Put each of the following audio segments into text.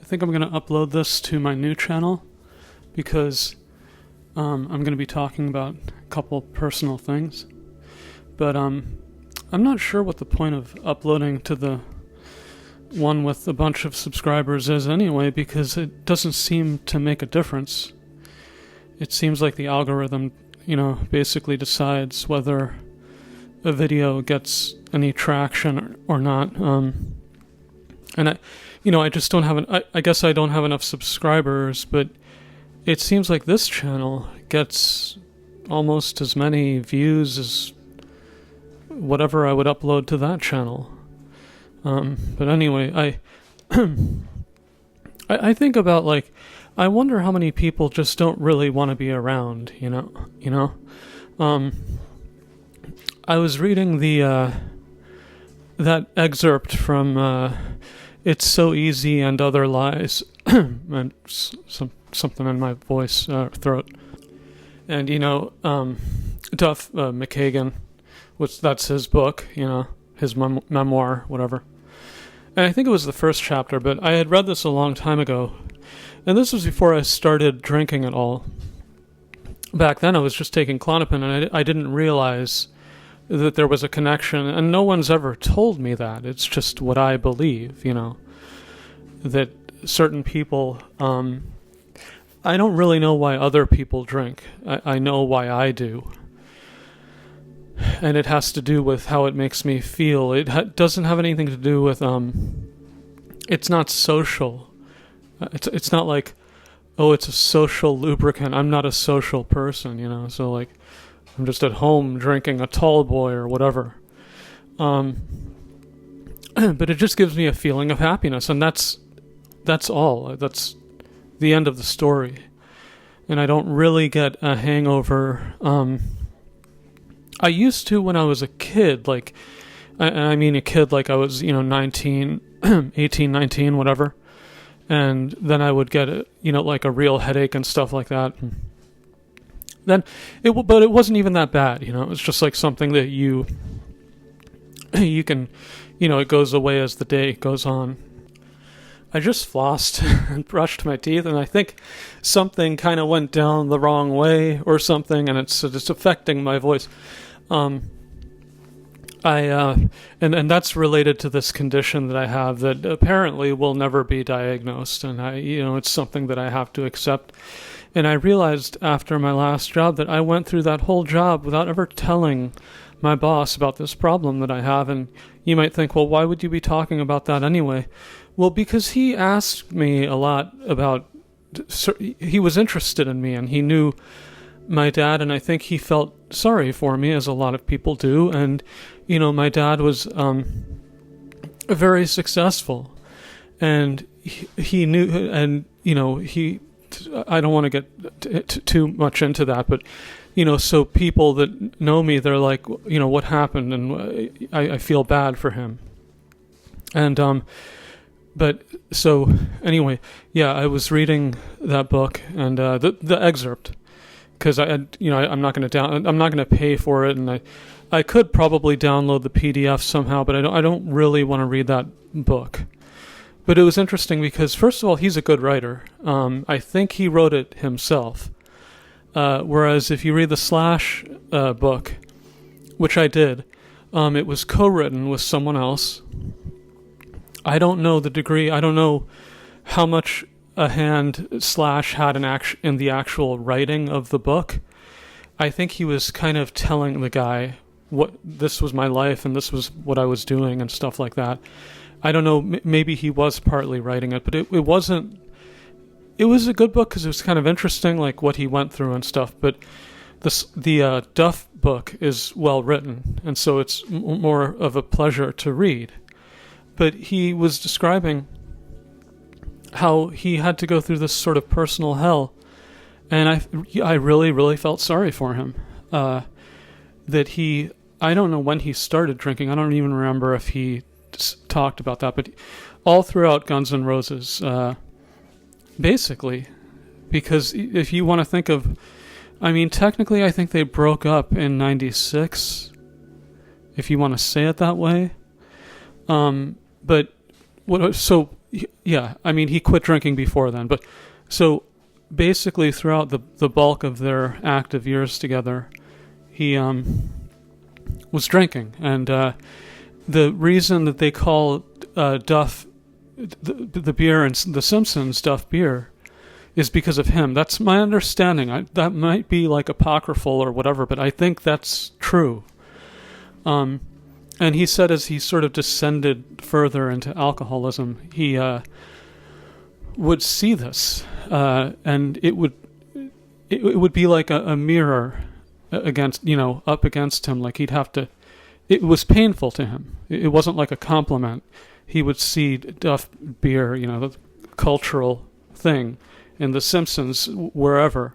think I'm going to upload this to my new channel because I'm going to be talking about a couple personal things. But I'm not sure what the point of uploading to the one with a bunch of subscribers is anyway, because it doesn't seem to make a difference. It seems like the algorithm, basically decides whether a video gets any traction or not. And I just don't have I guess I don't have enough subscribers, but it seems like this channel gets almost as many views as whatever I would upload to that channel. But anyway, I think about, I wonder how many people just don't really want to be around, I was reading that excerpt from It's So Easy and Other Lies, and something in my voice, throat. And, Duff McKagan, that's his book, his memoir, whatever. And I think it was the first chapter, but I had read this a long time ago. And this was before I started drinking at all. Back then I was just taking Klonopin, and I didn't realize that there was a connection, and no one's ever told me that. It's just what I believe, that certain people, I don't really know why other people drink. I know why I do. And it has to do with how it makes me feel. It doesn't have anything to do with, it's not social. It's not like, oh, it's a social lubricant. I'm not a social person, so I'm just at home drinking a tall boy or whatever. But it just gives me a feeling of happiness, and that's all. That's the end of the story. And I don't really get a hangover. I used to when I was a kid, I mean a kid like I was, 19, 18, 19, whatever. And then I would get a real headache and stuff like that. And then but it wasn't even that bad, it was just like something that you can, it goes away as the day goes on. I just flossed and brushed my teeth, and I think something kind of went down the wrong way or something, and it's affecting my voice. And that's related to this condition that I have that apparently will never be diagnosed, and it's something that I have to accept. And I realized after my last job that I went through that whole job without ever telling my boss about this problem that I have. And you might think, well, why would you be talking about that anyway? Well, because he asked me a lot about, he was interested in me, and he knew my dad, and I think he felt sorry for me, as a lot of people do. And, my dad was very successful, and he knew, and, I don't want to get too much into that, but, so people that know me, they're like, what happened? And I feel bad for him. And, but so anyway, yeah, I was reading that book and, the excerpt, because I'm not going to pay for it. And I could probably download the PDF somehow, but I don't really want to read that book. But it was interesting because, first of all, he's a good writer. I think he wrote it himself. Whereas if you read the Slash book, which I did, it was co-written with someone else. I don't know the degree. I don't know how much a hand Slash had in the actual writing of the book. I think he was kind of telling the guy what this was my life and this was what I was doing and stuff like that. I don't know, maybe he was partly writing it, but it wasn't, it was a good book because it was kind of interesting, like what he went through and stuff, but the Duff book is well written, and so it's more of a pleasure to read. But he was describing how he had to go through this sort of personal hell, and I really, really felt sorry for him. That I don't know when he started drinking, I don't even remember if he talked about that, but all throughout Guns N' Roses, basically, because if you want to think of, technically I think they broke up in 96, if you want to say it that way, but so Yeah, I mean, he quit drinking before then, but so basically throughout the bulk of their active years together, he was drinking, and the reason that they call Duff the beer in The Simpsons Duff beer is because of him. That's my understanding. That might be like apocryphal or whatever, but I think that's true. And he said as he sort of descended further into alcoholism, he would see this, and it would be like a mirror against, up against him. Like he'd have to. It was painful to him. It wasn't like a compliment. He would see Duff beer, the cultural thing, in The Simpsons, wherever,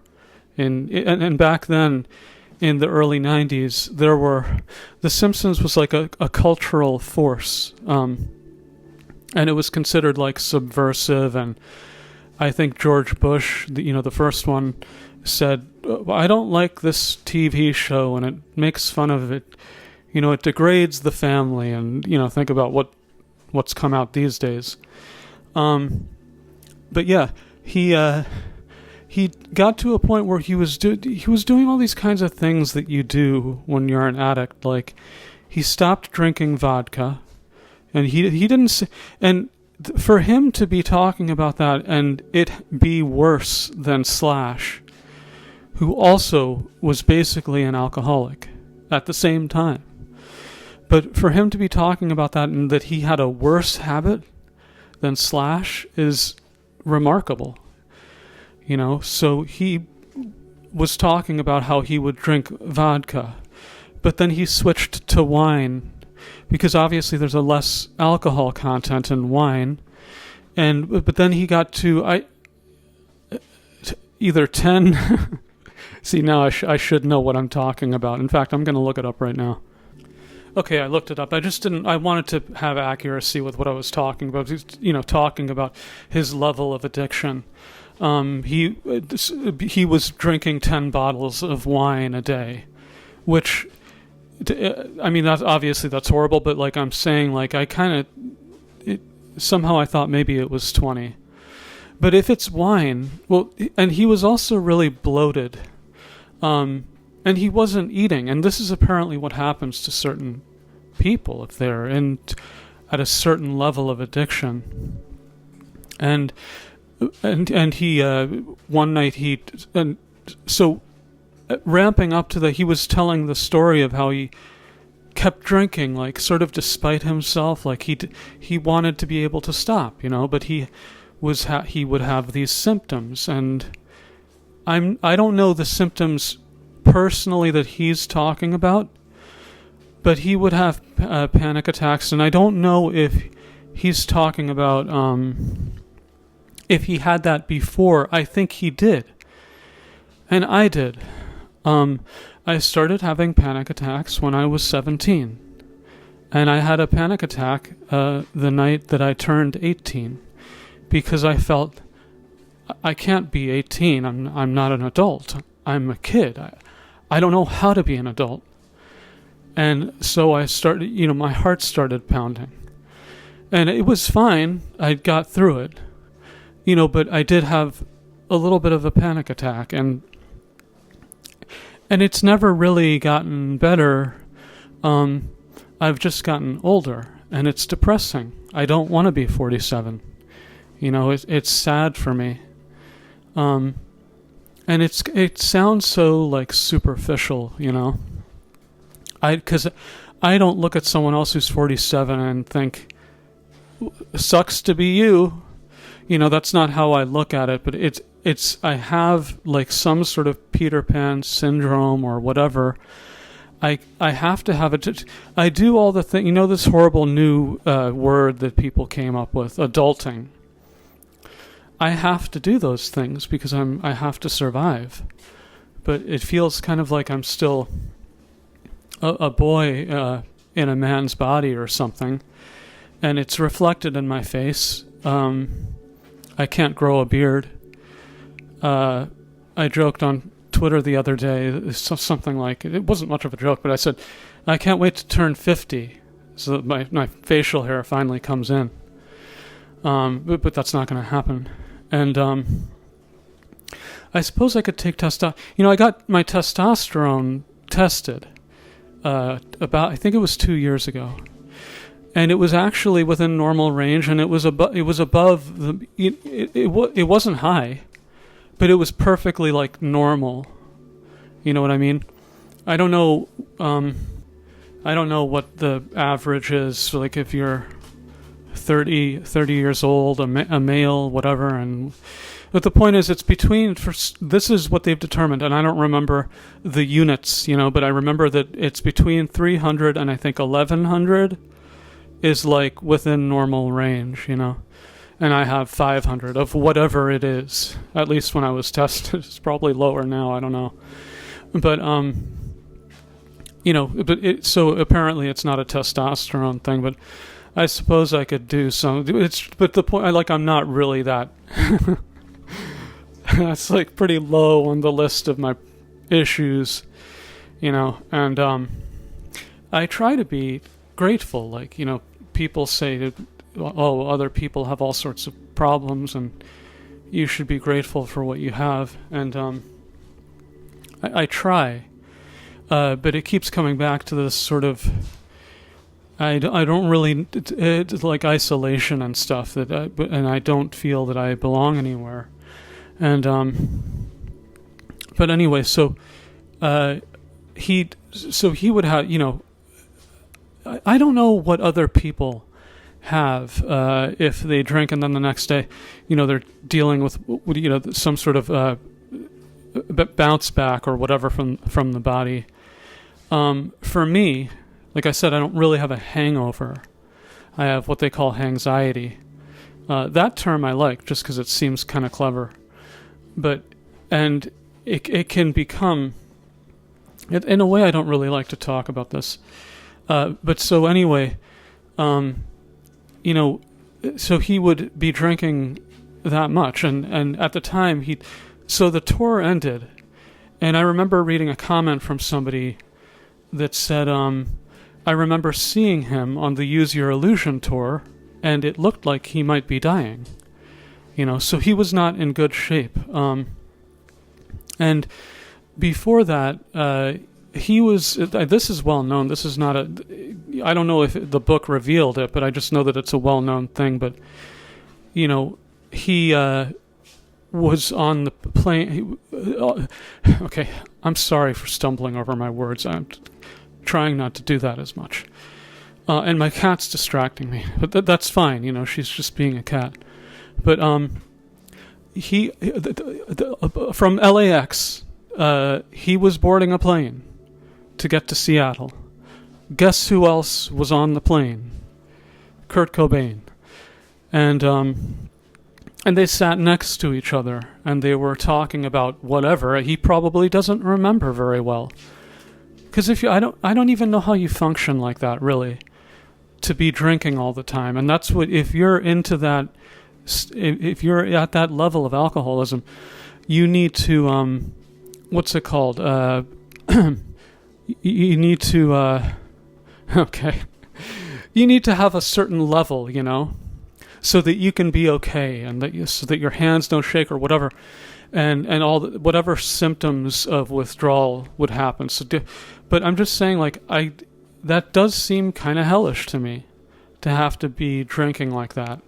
and back then, in the early '90s, The Simpsons was like a cultural force, and it was considered like subversive. And I think George Bush, the first one, said, "I don't like this TV show, and it makes fun of it. It degrades the family." And think about what's come out these days. But yeah, he got to a point where he was doing all these kinds of things that you do when you're an addict. Like he stopped drinking vodka, and he didn't. And for him to be talking about that and it be worse than Slash, who also was basically an alcoholic at the same time. But for him to be talking about that and that he had a worse habit than Slash is remarkable. So he was talking about how he would drink vodka, but then he switched to wine because obviously there's a less alcohol content in wine. But then he got to either 10. See, now I should know what I'm talking about. In fact, I'm going to look it up right now. Okay, I looked it up. I wanted to have accuracy with what I was talking about. Talking about his level of addiction. He was drinking 10 bottles of wine a day, which, I mean, that's horrible, but like I'm saying, like somehow I thought maybe it was 20. But if it's wine, well, and he was also really bloated, and he wasn't eating, and this is apparently what happens to certain people if they're at a certain level of addiction. And he one night ramping up to he was telling the story of how he kept drinking, like sort of despite himself, like he wanted to be able to stop, but he would have these symptoms, and I don't know the symptoms personally that he's talking about, but he would have panic attacks, and I don't know if he's talking about if he had that before. I think he did, and I did. I started having panic attacks when I was 17, and I had a panic attack the night that I turned 18, because I felt I can't be 18. I'm not an adult. I'm a kid. I don't know how to be an adult. And so I started, my heart started pounding. And it was fine. I got through it. But I did have a little bit of a panic attack, and it's never really gotten better. I've just gotten older, and it's depressing. I don't want to be 47. It's sad for me. And it sounds so like superficial, because I don't look at someone else who's 47 and think, sucks to be you. That's not how I look at it, but I have like some sort of Peter Pan syndrome or whatever. I have to have it. I do all the things, this horrible new word that people came up with, adulting. I have to do those things because I have to survive. But it feels kind of like I'm still a boy in a man's body or something, and it's reflected in my face. I can't grow a beard. I joked on Twitter the other day, something like, it wasn't much of a joke, but I said, I can't wait to turn 50 so that my facial hair finally comes in. but that's not going to happen. And I suppose I could take testosterone. I got my testosterone tested about, I think it was 2 years ago, and it was actually within normal range, and it was above the. It wasn't high, but it was perfectly like normal. You know what I mean? I don't know. I don't know what the average is. Like if you're 30 years old, a male, whatever, but the point is, it's between. This is what they've determined, and I don't remember the units, but I remember that it's between 300 and I think 1100 is like within normal range, and I have 500 of whatever it is. At least when I was tested, it's probably lower now. I don't know, but so apparently it's not a testosterone thing, but I suppose I could do some. But the point, I'm not really that. That's like pretty low on the list of my issues, and I try to be grateful. People say that, other people have all sorts of problems and you should be grateful for what you have. And I try, but it keeps coming back to this sort of, I don't really, it's like isolation and stuff, and I don't feel that I belong anywhere. And but anyway, so he would have, I don't know what other people have if they drink and then the next day, they're dealing with some sort of bounce back or whatever from the body. For me, like I said, I don't really have a hangover. I have what they call anxiety. That term I like just because it seems kind of clever. And it can become, in a way I don't really like to talk about this. But so anyway, so he would be drinking that much. And at the time, so the tour ended. And I remember reading a comment from somebody that said, I remember seeing him on the Use Your Illusion tour, and it looked like he might be dying. So he was not in good shape. And before that, he was, this is well known. This is not I don't know if the book revealed it, but I just know that it's a well known thing. But, he was on the plane. Okay, I'm sorry for stumbling over my words. I'm trying not to do that as much. And my cat's distracting me, but that's fine. She's just being a cat. But he from LAX, he was boarding a plane to get to Seattle. Guess who else was on the plane? Kurt Cobain. And they sat next to each other, and they were talking about whatever. He probably doesn't remember very well, because I don't even know how you function like that, really, to be drinking all the time. And that's what, if you're into that. If you're at that level of alcoholism, you need to, what's it called? You need to, okay. You need to have a certain level, so that you can be okay, and so that your hands don't shake or whatever, and all whatever symptoms of withdrawal would happen. But I'm just saying, that does seem kind of hellish to me, to have to be drinking like that.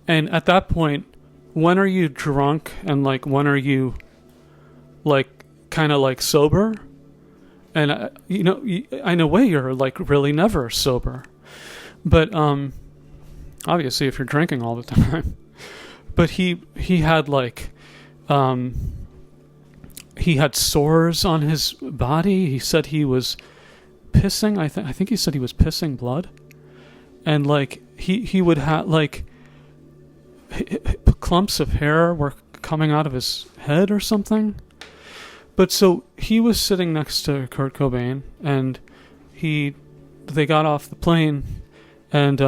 And at that point, when are you drunk, and when are you kind of sober? And in a way you're really never sober. But obviously if you're drinking all the time. But he had he had sores on his body. He said he was pissing. I think he said he was pissing blood. And he would have clumps of hair were coming out of his head or something. But so he was sitting next to Kurt Cobain, and they got off the plane, and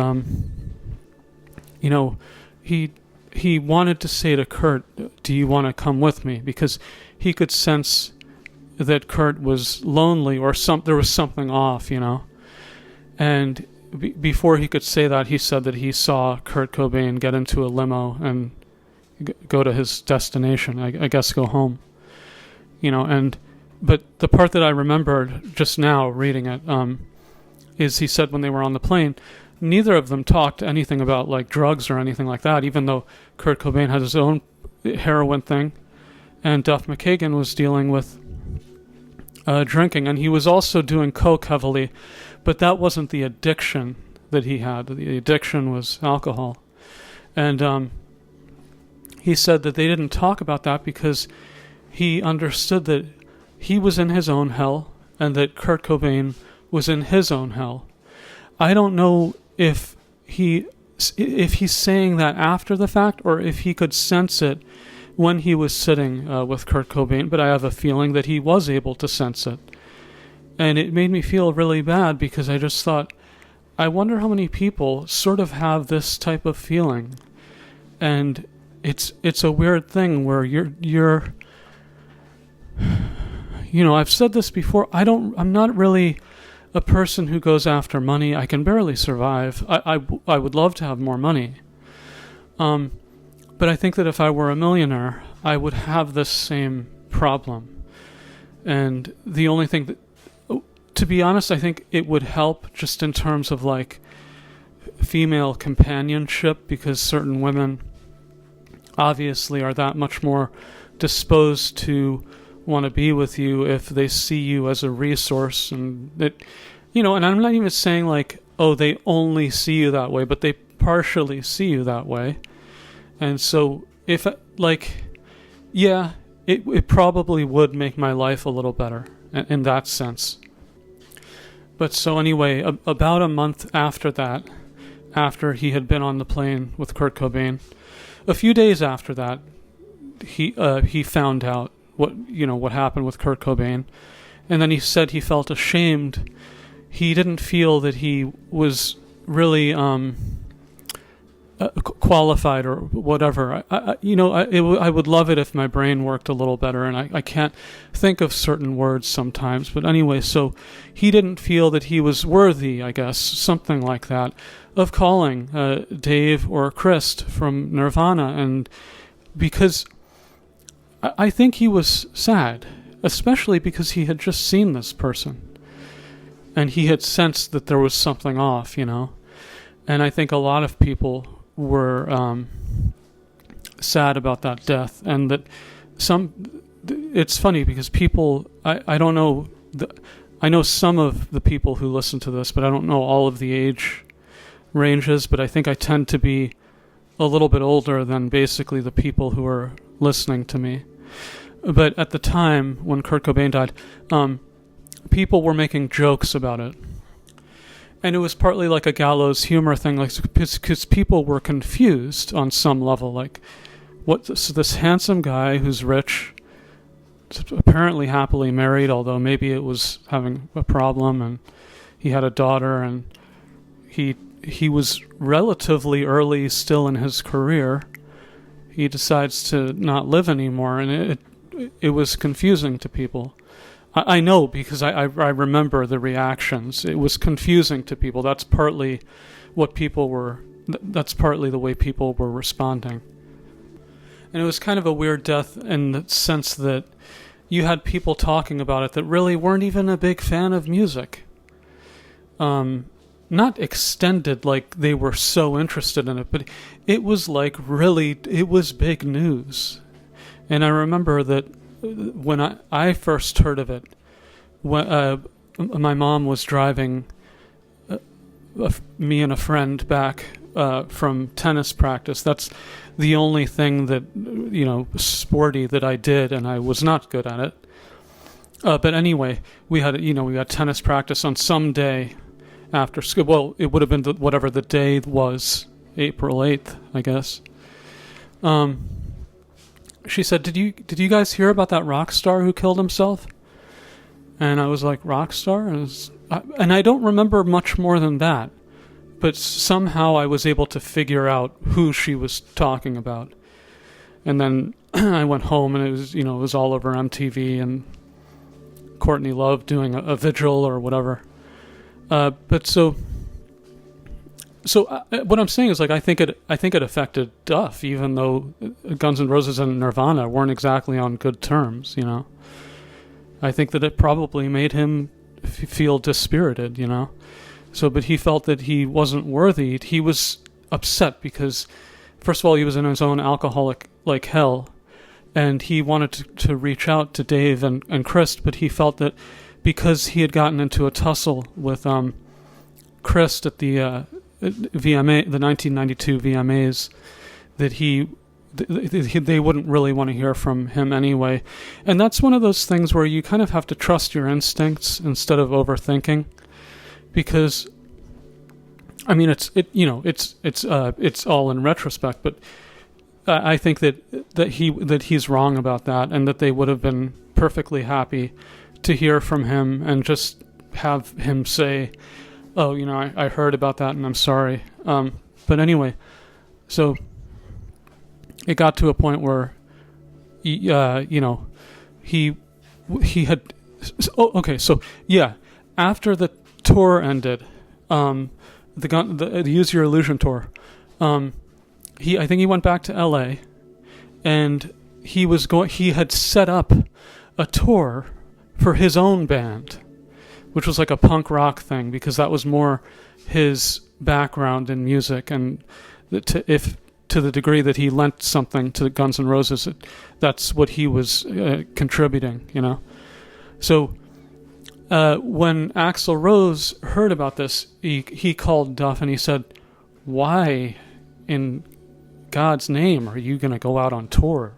he wanted to say to Kurt, "Do you want to come with me?" Because he could sense that Kurt was lonely, or there was something off, and before he could say that, he said that he saw Kurt Cobain get into a limo and go to his destination. I guess go home. But the part that I remembered just now reading it is he said when they were on the plane, neither of them talked anything about like drugs or anything like that, even though Kurt Cobain had his own heroin thing and Duff McKagan was dealing with drinking, and he was also doing coke heavily, but that wasn't the addiction that he had. The addiction was alcohol. And he said that they didn't talk about that because he understood that he was in his own hell and that Kurt Cobain was in his own hell. I don't know if he's saying that after the fact or if he could sense it when he was sitting with Kurt Cobain, but I have a feeling that he was able to sense it. And it made me feel really bad because I just thought, I wonder how many people sort of have this type of feeling. And it's a weird thing where you're I've said this before, I'm not really a person who goes after money. I can barely survive. I would love to have more money. But I think that if I were a millionaire, I would have this same problem. And the only thing that, to be honest, I think it would help just in terms of like female companionship, because certain women obviously are that much more disposed to want to be with you if they see you as a resource. And that, and I'm not even saying like, oh, they only see you that way, but they partially see you that way. And so if it probably would make my life a little better in that sense. But so anyway, about a month after that, after he had been on the plane with Kurt Cobain, a few days after that, he found out what happened with Kurt Cobain, and then he said he felt ashamed. He didn't feel that he was really qualified or whatever. I would love it if my brain worked a little better, and I can't think of certain words sometimes. But anyway, so he didn't feel that he was worthy, I guess, something like that, of calling Dave or Chris from Nirvana. And because I think he was sad, especially because he had just seen this person and he had sensed that there was something off, And I think a lot of people were sad about that death, and that it's funny because people, I don't know, I know some of the people who listen to this, but I don't know all of the age ranges, but I think I tend to be a little bit older than basically the people who are listening to me. But at the time when Kurt Cobain died, people were making jokes about it. And it was partly like a gallows humor thing, like because people were confused on some level. Like, what's this handsome guy who's rich, apparently happily married, although maybe it was having a problem, and he had a daughter, and he was relatively early still in his career. He decides to not live anymore, and it was confusing to people. I know because I remember the reactions. It was confusing to people. That's partly that's partly the way people were responding. And it was kind of a weird death in the sense that you had people talking about it that really weren't even a big fan of music. Not extended like they were so interested in it, but it was like really, it was big news. And I remember that when I first heard of it, when my mom was driving me and a friend back from tennis practice. That's the only thing that, sporty that I did, and I was not good at it. But anyway, we had tennis practice on some day after school. Well, it would have been whatever the day was, April 8th, I guess. She said, did you guys hear about that rock star who killed himself? And I was like, rock star? And I don't remember much more than that. But somehow I was able to figure out who she was talking about. And then I went home, and it was all over MTV and Courtney Love doing a vigil or whatever. But so So what I'm saying is, like, I think it affected Duff, even though Guns N' Roses and Nirvana weren't exactly on good terms. I think that it probably made him feel dispirited. So, but he felt that he wasn't worthy. He was upset because, first of all, he was in his own alcoholic like hell, and he wanted to reach out to Dave and Chris, but he felt that because he had gotten into a tussle with Chris at the VMA, the 1992 VMAs, that they wouldn't really want to hear from him anyway. And that's one of those things where you kind of have to trust your instincts instead of overthinking, because I mean it's all in retrospect, but I think that he's wrong about that, and that they would have been perfectly happy to hear from him and just have him say, oh, I heard about that and I'm sorry. But anyway, so it got to a point where, he had, okay, so yeah, after the tour ended, the Use Your Illusion tour, I think he went back to LA, and he had set up a tour for his own band, which was like a punk rock thing, because that was more his background in music, and to the degree that he lent something to Guns N' Roses, that's what he was contributing, So when Axl Rose heard about this, he called Duff and he said, "Why in God's name are you going to go out on tour?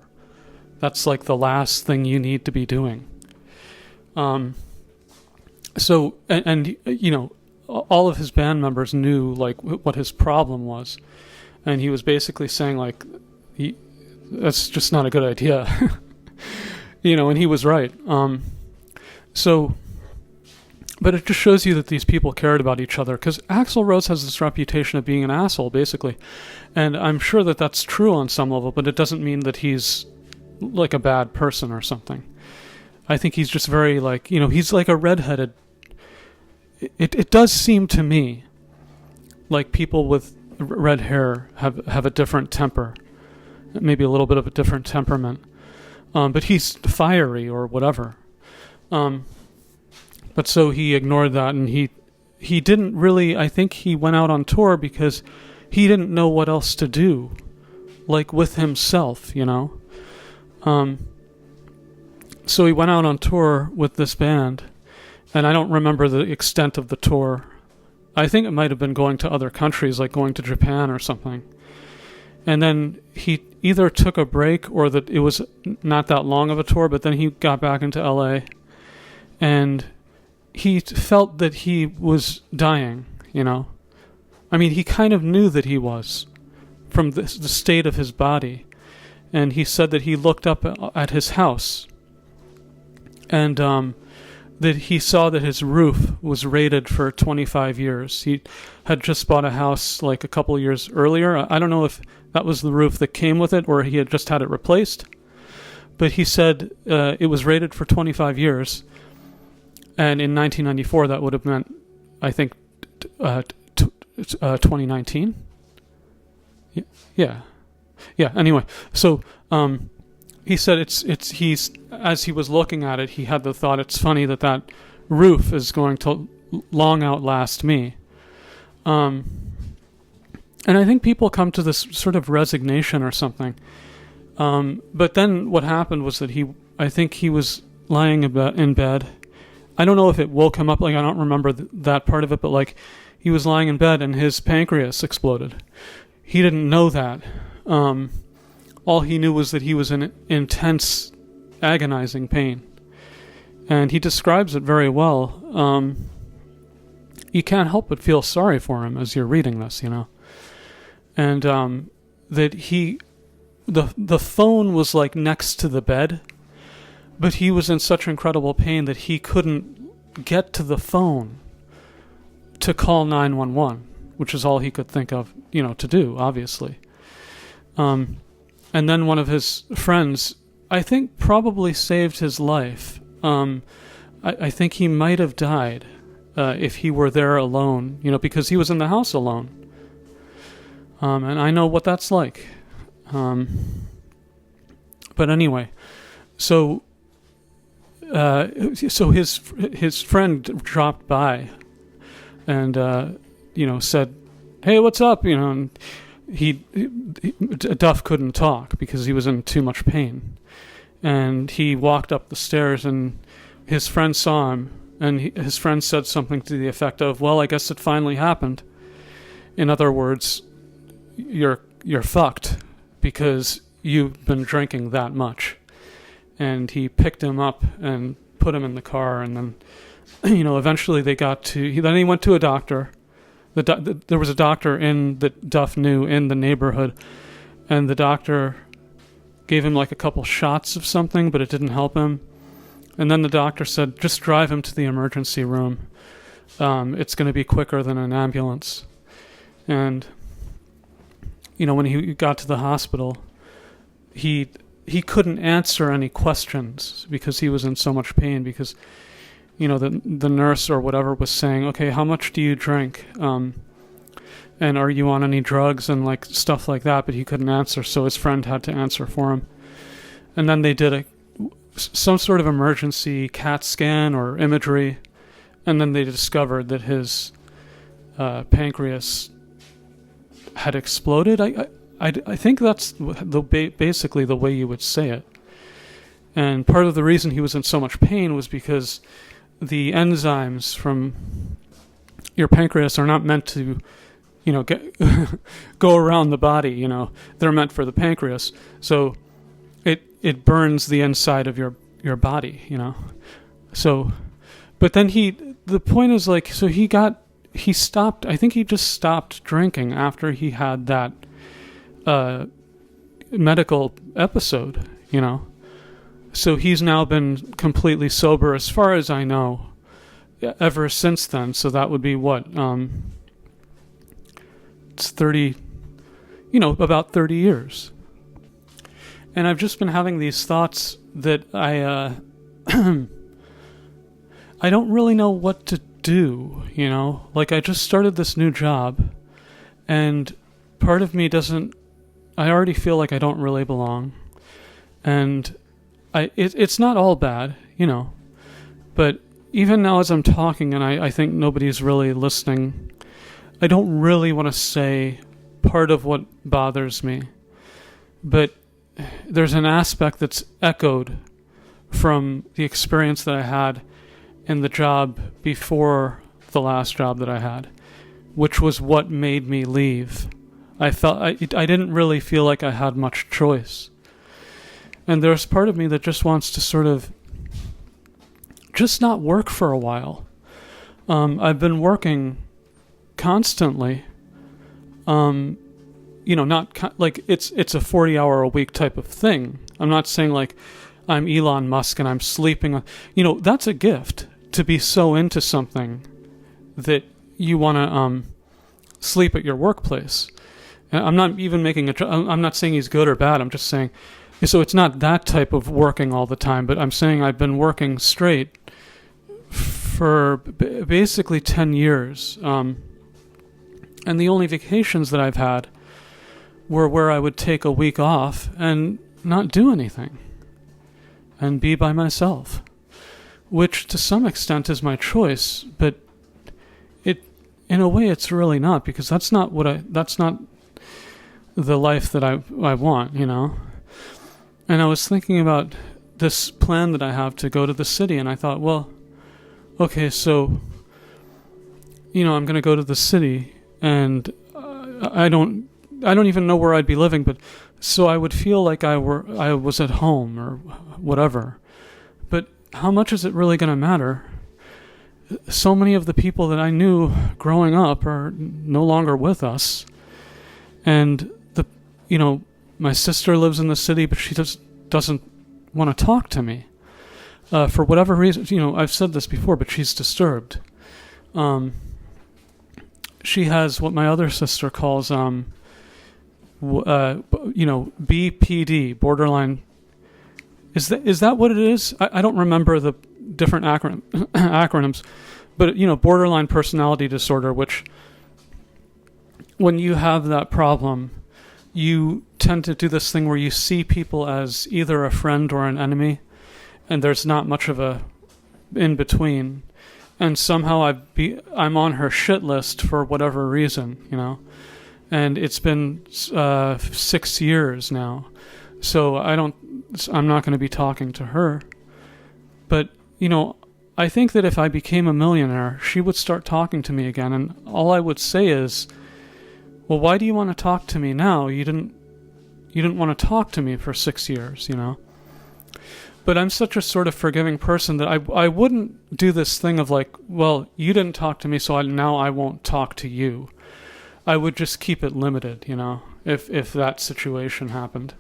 That's like the last thing you need to be doing." So, and all of his band members knew like what his problem was, and he was basically saying like, that's just not a good idea, and he was right. So, but it just shows you that these people cared about each other, because Axl Rose has this reputation of being an asshole, basically, and I'm sure that that's true on some level, but it doesn't mean that he's like a bad person or something. I think he's just very like, he's like a redheaded. It does seem to me like people with red hair have a different temper, maybe a little bit of a different temperament. But he's fiery or whatever. But so he ignored that, and he didn't really, I think he went out on tour because he didn't know what else to do, like with himself, So he went out on tour with this band, and I don't remember the extent of the tour. I think it might have been going to other countries, like going to Japan or something. And then he either took a break, or that it was not that long of a tour, but then he got back into LA, and he felt that he was dying, I mean, he kind of knew that he was, from the state of his body. And he said that he looked up at his house, and that he saw that his roof was rated for 25 years. He had just bought a house like a couple of years earlier. I don't know if that was the roof that came with it or he had just had it replaced. But he said it was rated for 25 years. And in 1994, that would have meant, I think, 2019? Yeah. Yeah, anyway. So he said he's as he was looking at it, he had the thought, it's funny that roof is going to long outlast me. And I think people come to this sort of resignation or something. But then what happened was that I think he was lying in bed. I don't know if it woke him up, like I don't remember that part of it, but like he was lying in bed and his pancreas exploded. He didn't know that. All he knew was that he was in intense, agonizing pain. And he describes it very well. You can't help but feel sorry for him as you're reading this, And that the phone was like next to the bed, but he was in such incredible pain that he couldn't get to the phone to call 911, which is all he could think of, to do, obviously. And then one of his friends, I think, probably saved his life. I think he might have died if he were there alone, because he was in the house alone And I know what that's like. But anyway, so his friend dropped by and said, "Hey, what's up?" And Duff couldn't talk because he was in too much pain, and he walked up the stairs, and his friend saw him, and his friend said something to the effect of, "Well, I guess it finally happened." In other words, you're fucked because you've been drinking that much. And he picked him up and put him in the car, and then, eventually they got to. Then he went to a doctor. There was a doctor that Duff knew in the neighborhood, and the doctor gave him like a couple shots of something, but it didn't help him. And then the doctor said, "Just drive him to the emergency room. It's going to be quicker than an ambulance." And when he got to the hospital, he couldn't answer any questions because he was in so much pain, because the nurse or whatever was saying, "Okay, how much do you drink? And are you on any drugs?" and like stuff like that, but he couldn't answer, so his friend had to answer for him. And then they did some sort of emergency CAT scan or imagery, and then they discovered that his pancreas had exploded. I think that's basically the way you would say it. And part of the reason he was in so much pain was because the enzymes from your pancreas are not meant to, go around the body. They're meant for the pancreas. So it burns the inside of your body. So, but then the point is like, so he stopped. I think he just stopped drinking after he had that medical episode, So he's now been completely sober, as far as I know, ever since then. So that would be what? It's 30, about 30 years. And I've just been having these thoughts that I don't really know what to do, Like, I just started this new job, and part of me I already feel like I don't really belong. And it's not all bad, but even now as I'm talking, and I think nobody's really listening, I don't really want to say part of what bothers me. But there's an aspect that's echoed from the experience that I had in the job before the last job that I had, which was what made me leave. I didn't really feel like I had much choice. And there's part of me that just wants to sort of just not work for a while. I've been working constantly. Not like it's a 40-hour-a-week type of thing. I'm not saying like I'm Elon Musk and I'm sleeping. That's a gift, to be so into something that you want to sleep at your workplace. I'm not even I'm not saying he's good or bad. I'm just saying, so it's not that type of working all the time, but I'm saying I've been working straight for basically 10 years. And the only vacations that I've had were where I would take a week off and not do anything and be by myself, which to some extent is my choice, but in a way it's really not, because that's not the life that I want, And I was thinking about this plan that I have to go to the city, and I thought, well, okay, so, I'm going to go to the city, and I don't even know where I'd be living, but so I would feel like I was at home or whatever. But how much is it really going to matter? So many of the people that I knew growing up are no longer with us, and my sister lives in the city, but she just doesn't want to talk to me. For whatever reason, I've said this before, but she's disturbed. She has what my other sister calls, BPD, borderline. Is that what it is? I don't remember the different acronyms, but borderline personality disorder, which when you have that problem, you tend to do this thing where you see people as either a friend or an enemy, and there's not much of a in between. And somehow I'm on her shit list for whatever reason, And it's been 6 years now, so I'm not going to be talking to her. But I think that if I became a millionaire, she would start talking to me again, and all I would say is, well, why do you want to talk to me now? You didn't want to talk to me for 6 years, But I'm such a sort of forgiving person that I wouldn't do this thing of like, well, you didn't talk to me, so now I won't talk to you. I would just keep it limited, if that situation happened.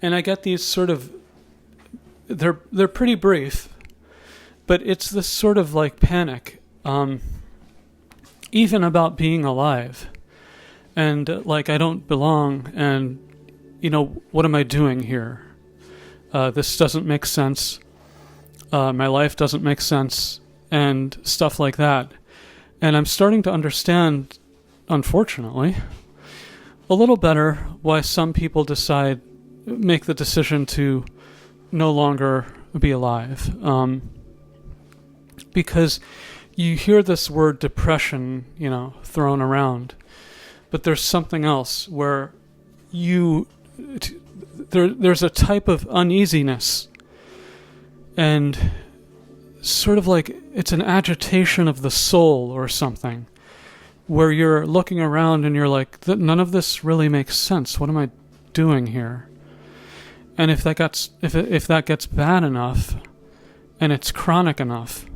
And I get these sort of, they're pretty brief, but it's this sort of like panic, even about being alive. And like, I don't belong, and, what am I doing here? This doesn't make sense. My life doesn't make sense, and stuff like that. And I'm starting to understand, unfortunately, a little better why some people make the decision to no longer be alive. Because you hear this word depression, thrown around, but there's something else where there's a type of uneasiness, and sort of like it's an agitation of the soul or something, where you're looking around and you're like, none of this really makes sense. What am I doing here? And if that gets bad enough, and it's chronic enough,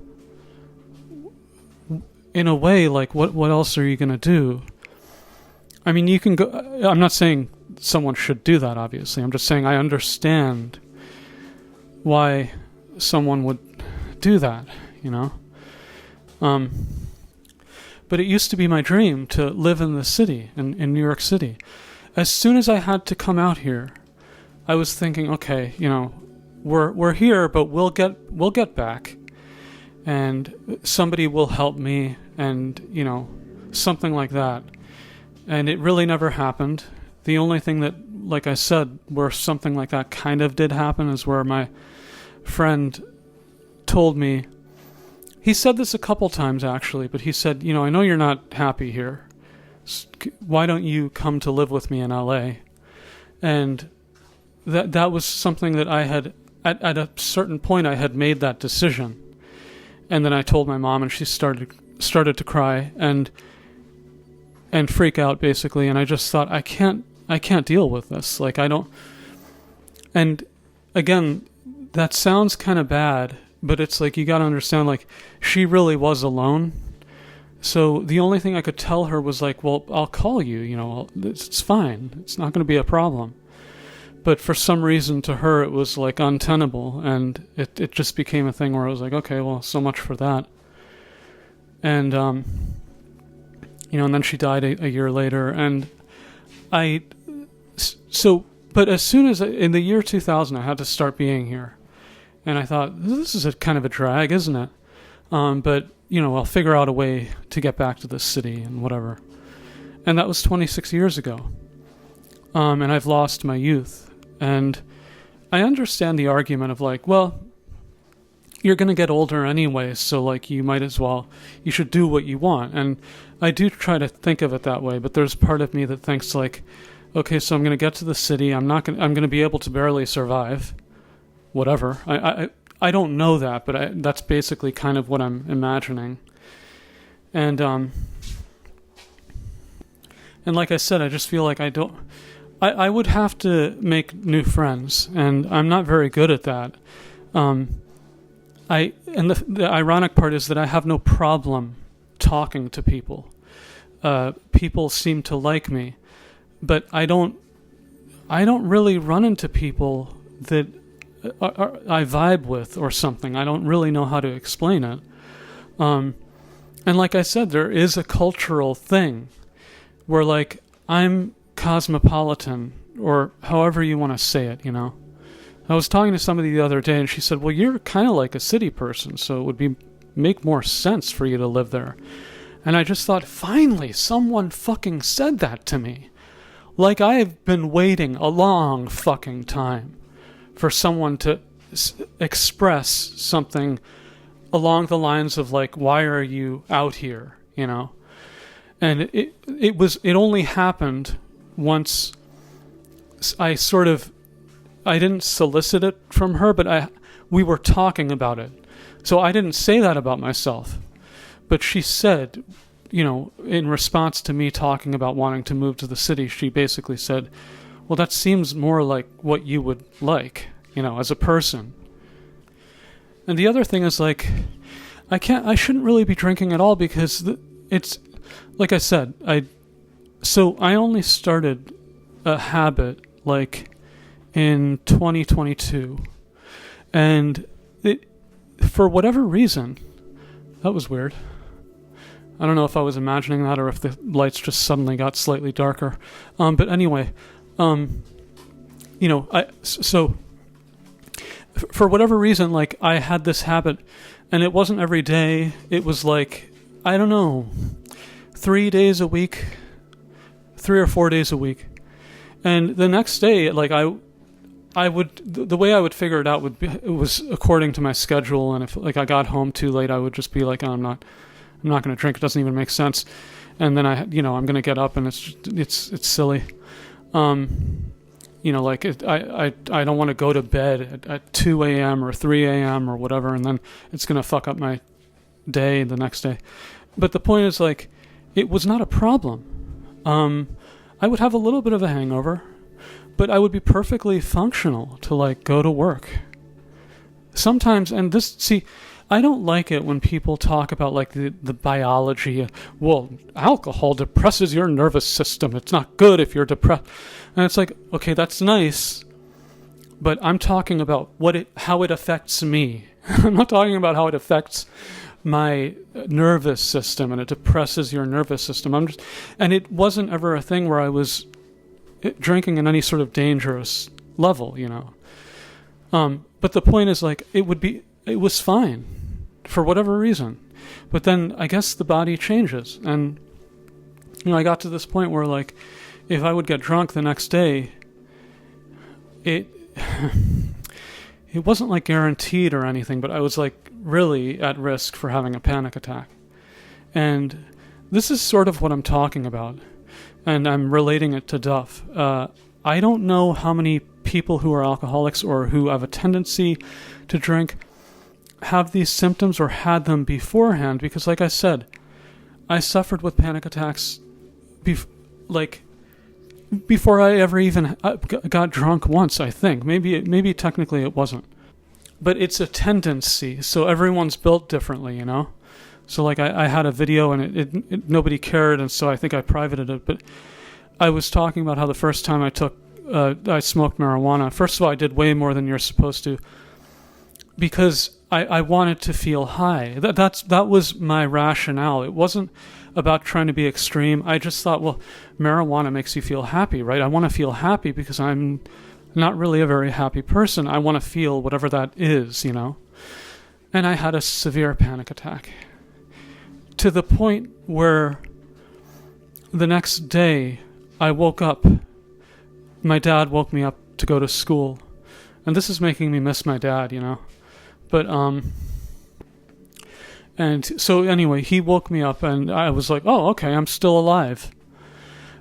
in a way, like what else are you going to do? I mean, you can go. I'm not saying someone should do that, obviously. I'm just saying I understand why someone would do that, But it used to be my dream to live in the city, in New York City. As soon as I had to come out here, I was thinking, okay, we're here, but we'll get back, and somebody will help me, and something like that. And it really never happened. The only thing that, like I said, where something like that kind of did happen is where my friend told me, he said this a couple times actually, but he said, I know you're not happy here. Why don't you come to live with me in LA? And that was something that I had, at a certain point, I had made that decision. And then I told my mom, and she started to cry and freak out, basically. And I just thought, I can't deal with this. Like, I don't. And again, that sounds kind of bad, but it's like, you got to understand, like, she really was alone. So the only thing I could tell her was like, well, I'll call you, it's fine. It's not going to be a problem. But for some reason, to her, it was like untenable. And it just became a thing where I was like, okay, well, so much for that. And, and then she died a year later. And but as soon as, in the year 2000, I had to start being here. And I thought, this is a kind of a drag, isn't it? But, I'll figure out a way to get back to this city and whatever. And that was 26 years ago. And I've lost my youth. And I understand the argument of like, well, you're going to get older anyway, so like you should do what you want. And I do try to think of it that way, but there's part of me that thinks like, okay, so I'm going to get to the city. I'm going to be able to barely survive. Whatever. I don't know that, but that's basically kind of what I'm imagining. And like I said, I just feel like I would have to make new friends, and I'm not very good at that. And the ironic part is that I have no problem talking to people. People seem to like me, but I don't really run into people that I vibe with or something. I don't really know how to explain it. And like I said, there is a cultural thing where like I'm cosmopolitan, or however you want to say it, I was talking to somebody the other day and she said, well, you're kind of like a city person, so it would make more sense for you to live there. And I just thought, finally, someone fucking said that to me. Like, I've been waiting a long fucking time for someone to express something along the lines of, like, why are you out here, you know? And it only happened once I didn't solicit it from her, but we were talking about it. So I didn't say that about myself. But she said, you know, in response to me talking about wanting to move to the city, she basically said, well, that seems more like what you would like, you know, as a person. And the other thing is, like, I shouldn't really be drinking at all because it's, like I said, I only started a habit, like, in 2022. And for whatever reason, that was weird. I don't know if I was imagining that or if the lights just suddenly got slightly darker. But anyway, you know, so for whatever reason, like, I had this habit, and it wasn't every day. It was like, I don't know, 3 days a week, 3 or 4 days a week. And the next day, like, I would, the way I would figure it out it was according to my schedule. And if, like, I got home too late, I would just be like, oh, I'm not going to drink. It doesn't even make sense. And then I'm going to get up, and it's silly. You know, like, I don't want to go to bed at 2 a.m. or 3 a.m. or whatever, and then it's going to fuck up my day the next day. But the point is, like, it was not a problem. I would have a little bit of a hangover, but I would be perfectly functional to, like, go to work. Sometimes, and this, see, I don't like it when people talk about, like, the biology. Well, alcohol depresses your nervous system. It's not good if you're depressed. And it's like, okay, that's nice, but I'm talking about how it affects me. I'm not talking about how it affects my nervous system, and it depresses your nervous system. And it wasn't ever a thing where I was drinking in any sort of dangerous level, you know. But the point is, like, it was fine for whatever reason. But then I guess the body changes. And, you know, I got to this point where, like, if I would get drunk the next day, it wasn't, like, guaranteed or anything, but I was, like, really at risk for having a panic attack. And this is sort of what I'm talking about. And I'm relating it to Duff. I don't know how many people who are alcoholics or who have a tendency to drink have these symptoms or had them beforehand, because, like I said, I suffered with panic attacks before I ever even got drunk once, I think. Maybe technically it wasn't. But it's a tendency, so everyone's built differently, you know? So, like, I had a video, and it nobody cared, and so I think I privated it. But I was talking about how the first time I smoked marijuana, first of all, I did way more than you're supposed to, because I wanted to feel high. That was my rationale. It wasn't about trying to be extreme. I just thought, well, marijuana makes you feel happy, right? I want to feel happy because I'm not really a very happy person. I want to feel whatever that is, you know? And I had a severe panic attack, to the point where the next day I woke up. My dad woke me up to go to school. And this is making me miss my dad, you know? But, and so anyway, he woke me up, and I was like, oh, okay, I'm still alive.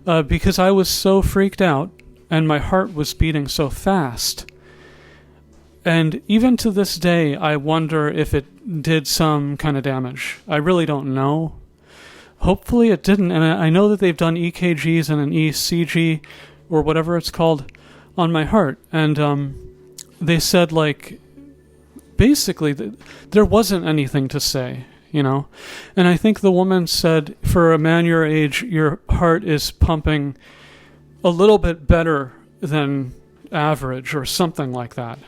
Because I was so freaked out, and my heart was beating so fast. And even to this day, I wonder if it did some kind of damage. I really don't know. Hopefully it didn't. And I know that they've done EKGs and an ECG, or whatever it's called, on my heart. And they said, like, basically, there wasn't anything to say, you know? And I think the woman said, for a man your age, your heart is pumping a little bit better than average, or something like that.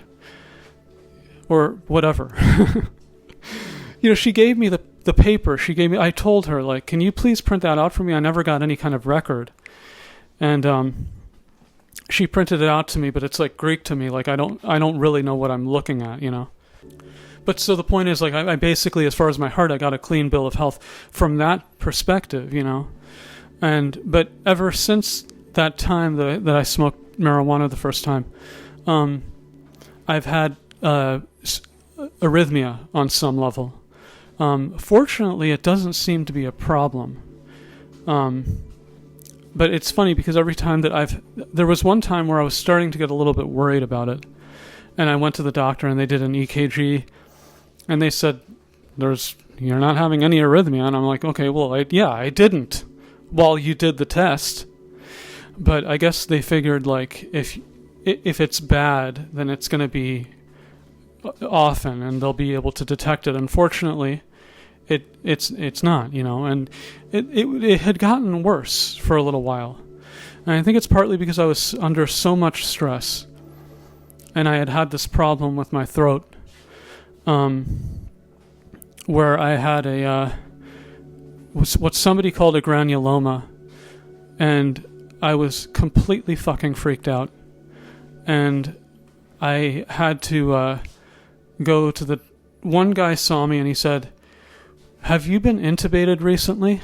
Or whatever. You know, she gave me the paper. I told her, like, can you please print that out for me? I never got any kind of record. And she printed it out to me, but it's like Greek to me. Like, I don't really know what I'm looking at, you know? But so the point is, like, I basically, as far as my heart, I got a clean bill of health from that perspective, but ever since that time that I smoked marijuana the first time, I've had arrhythmia on some level. Fortunately, it doesn't seem to be a problem. But it's funny because every time that there was one time where I was starting to get a little bit worried about it, and I went to the doctor and they did an EKG, and they said, you're not having any arrhythmia. And I'm like, okay, well, I didn't while you did the test. But I guess they figured, like, if it's bad, then it's going to be often and they'll be able to detect it. Unfortunately, it's not, and it had gotten worse for a little while. And I think it's partly because I was under so much stress and I had this problem with my throat, where I had what somebody called a granuloma, and I was completely fucking freaked out. And I had to go to the one guy saw me and he said, "Have you been intubated recently?"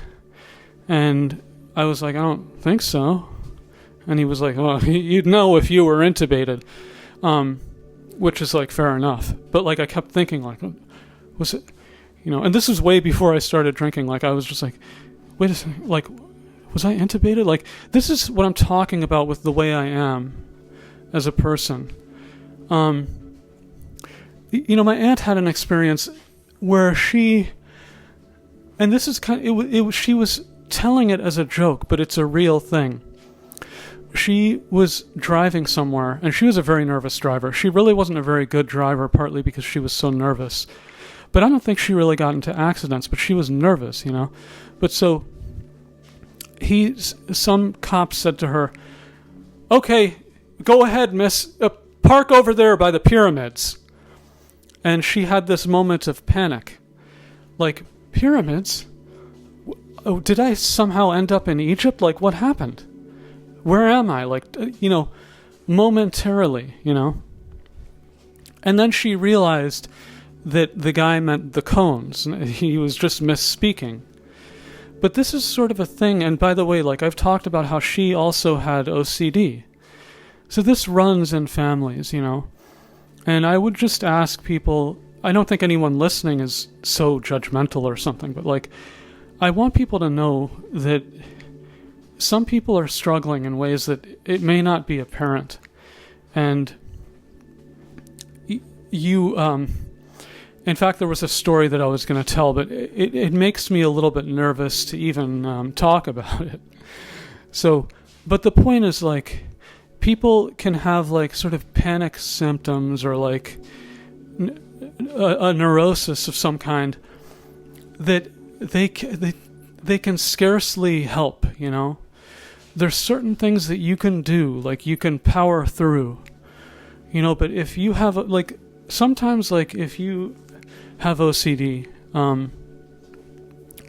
And I was like, "I don't think so." And he was like, "Well, you'd know if you were intubated," which is like fair enough. But like I kept thinking, like, was it, and this was way before I started drinking. Like I was just like, wait a second, like, was I intubated? Like, this is what I'm talking about with the way I am as a person. My aunt had an experience where she was telling it as a joke, but it's a real thing. She was driving somewhere, and she was a very nervous driver. She really wasn't a very good driver, partly because she was so nervous. But I don't think she really got into accidents, but she was nervous, But so some cop said to her, "Okay, go ahead, miss. Park over there by the pyramids." And she had this moment of panic. Like, pyramids? Oh, did I somehow end up in Egypt? Like, what happened? Where am I? Like, momentarily, And then she realized that the guy meant the cones. He was just misspeaking. But this is sort of a thing. And by the way, like, I've talked about how she also had OCD. So this runs in families, And I would just ask people, I don't think anyone listening is so judgmental or something, but like, I want people to know that some people are struggling in ways that it may not be apparent. And in fact, there was a story that I was going to tell, but it makes me a little bit nervous to even talk about it. So, but the point is, like, people can have like sort of panic symptoms or like a neurosis of some kind that they can scarcely help, There's certain things that you can do, like you can power through, but if you have sometimes like if you have OCD,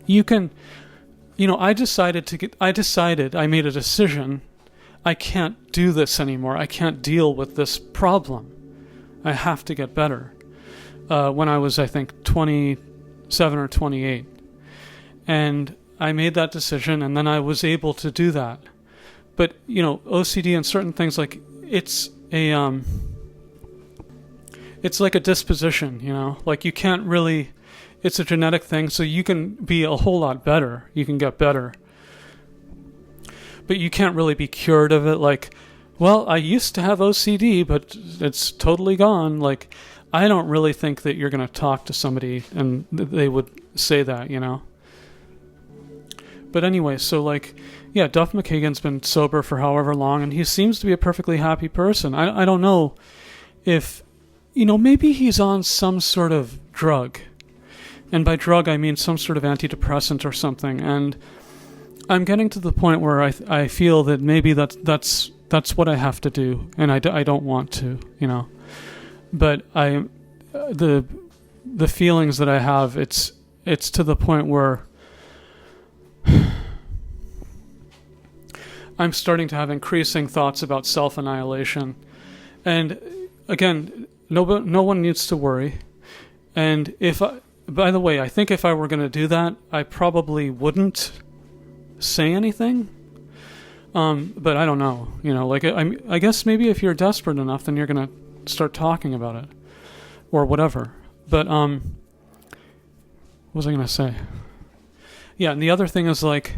you can, I made a decision. I can't do this anymore. I can't deal with this problem. I have to get better. When I was, I think, 27 or 28. And I made that decision, and then I was able to do that. But, OCD and certain things, like, it's like a disposition, Like, you can't really, it's a genetic thing, so you can be a whole lot better. You can get better. But you can't really be cured of it. Like, well, I used to have OCD, but it's totally gone. Like, I don't really think that you're going to talk to somebody and they would say that, But anyway, so like, yeah, Duff McKagan's been sober for however long, and he seems to be a perfectly happy person. I don't know if, maybe he's on some sort of drug. And by drug, I mean some sort of antidepressant or something. And I'm getting to the point where I feel that maybe that's what I have to do, and I don't want to, But the feelings that I have, it's to the point where I'm starting to have increasing thoughts about self-annihilation. And again, no one needs to worry. And by the way, I think if I were going to do that, I probably wouldn't say anything. But I don't know, like I guess maybe if you're desperate enough, then you're going to start talking about it or whatever. But, what was I going to say? Yeah. And the other thing is like,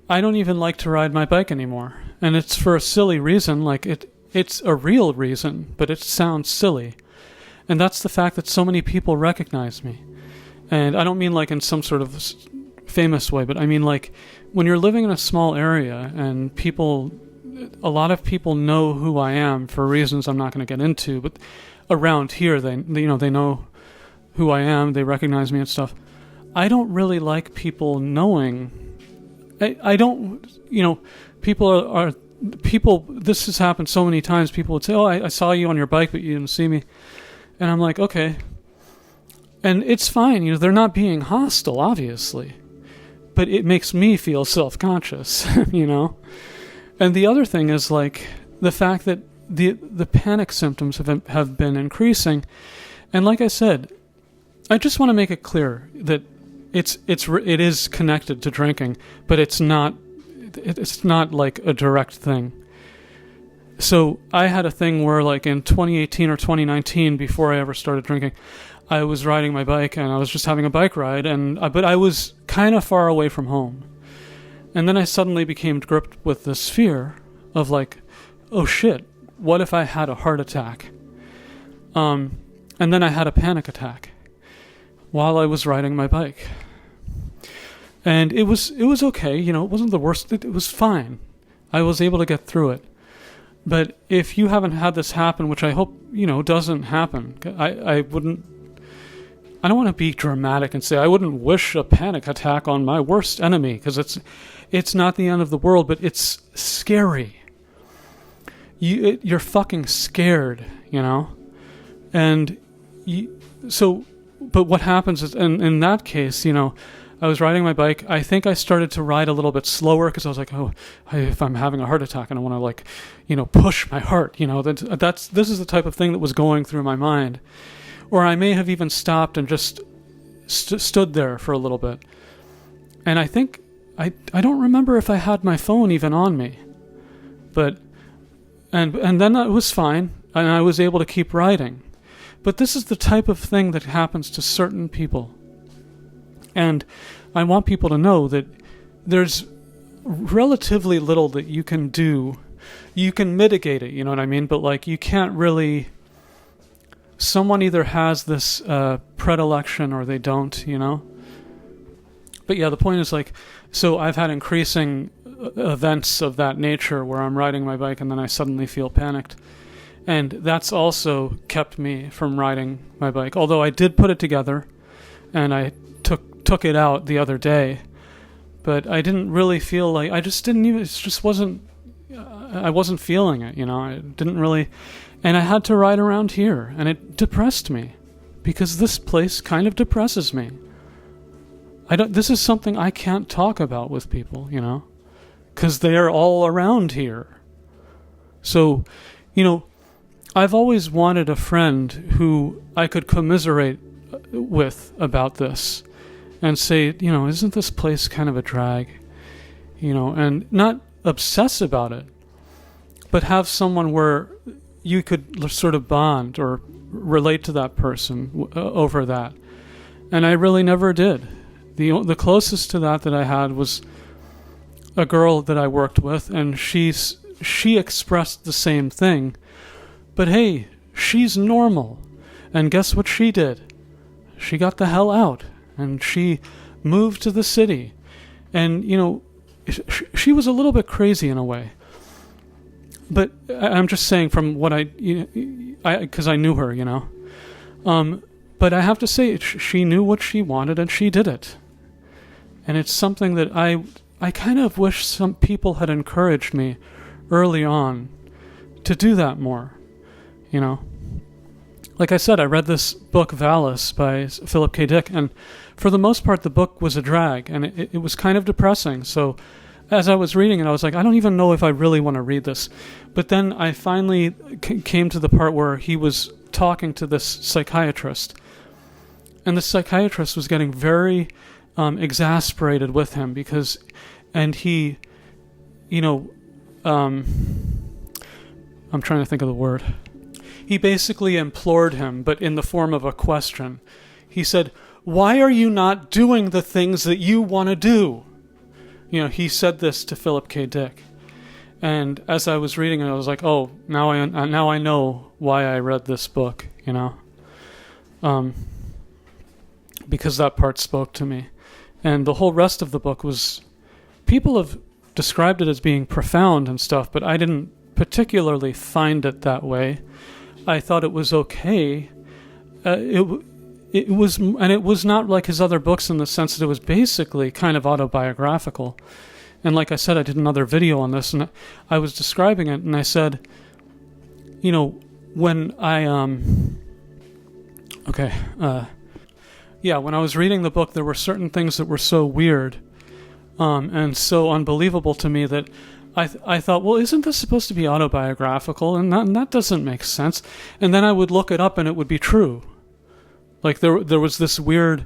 I don't even like to ride my bike anymore. And it's for a silly reason. Like it's a real reason, but it sounds silly. And that's the fact that so many people recognize me. And I don't mean like in some sort of famous way, but I mean like when you're living in a small area and a lot of people know who I am for reasons I'm not going to get into, but around here they know who I am, they recognize me and stuff. I don't really like people knowing. I don't, people, this has happened so many times. People would say, oh, I saw you on your bike, but you didn't see me. And I'm like, okay. And it's fine. They're not being hostile, obviously. But it makes me feel self-conscious, And the other thing is like the fact that the panic symptoms have been increasing. And like I said, I just want to make it clear that it is connected to drinking, but it's not like a direct thing. So I had a thing where like in 2018 or 2019, before I ever started drinking, I was riding my bike and I was just having a bike ride, but I was kind of far away from home. And then I suddenly became gripped with this fear of like, oh shit, what if I had a heart attack? And then I had a panic attack while I was riding my bike. And it was okay, it wasn't the worst, it was fine. I was able to get through it. But if you haven't had this happen, which I hope, doesn't happen, I don't want to be dramatic and say I wouldn't wish a panic attack on my worst enemy, because it's not the end of the world, but it's scary. You're fucking scared, and but what happens is, in that case, I was riding my bike. I think I started to ride a little bit slower because I was like, oh, if I'm having a heart attack and I want to like, push my heart, this is the type of thing that was going through my mind. Or I may have even stopped and just stood there for a little bit. And I think, I don't remember if I had my phone even on me. But, and then it was fine, and I was able to keep riding. But this is the type of thing that happens to certain people. And I want people to know that there's relatively little that you can do. You can mitigate it, you know what I mean? But like you can't really... Someone either has this predilection or they don't, But yeah, the point is like, so I've had increasing events of that nature where I'm riding my bike and then I suddenly feel panicked. And that's also kept me from riding my bike. Although I did put it together and I took it out the other day. But I didn't really feel like, I wasn't feeling it, I didn't really... And I had to ride around here, and it depressed me, because this place kind of depresses me. This is something I can't talk about with people, because they're all around here. So, I've always wanted a friend who I could commiserate with about this, and say, isn't this place kind of a drag, and not obsess about it, but have someone where you could sort of bond or relate to that person over that. And I really never did. The closest to that I had was a girl that I worked with, and she expressed the same thing. But hey, she's normal. And guess what she did? She got the hell out, and she moved to the city. And, she was a little bit crazy in a way. But I'm just saying from what because I knew her, But I have to say, she knew what she wanted and she did it. And it's something that I kind of wish some people had encouraged me early on to do that more, Like I said, I read this book, Valis, by Philip K. Dick, and for the most part, the book was a drag, and it was kind of depressing, so... As I was reading it, I was like, I don't even know if I really want to read this. But then I finally came to the part where he was talking to this psychiatrist. And the psychiatrist was getting very exasperated with him and he, I'm trying to think of the word. He basically implored him, but in the form of a question. He said, "Why are you not doing the things that you want to do?" He said this to Philip K. Dick. And as I was reading it, I was like, oh, now I know why I read this book, because that part spoke to me. And the whole rest of the book was, people have described it as being profound and stuff, but I didn't particularly find it that way. I thought it was okay. It was not like his other books in the sense that it was basically kind of autobiographical. And like I said, I did another video on this, and I was describing it, and I said, when I when I was reading the book, there were certain things that were so weird and so unbelievable to me that I thought, well, isn't this supposed to be autobiographical? And that doesn't make sense. And then I would look it up, and it would be true. Like there was this weird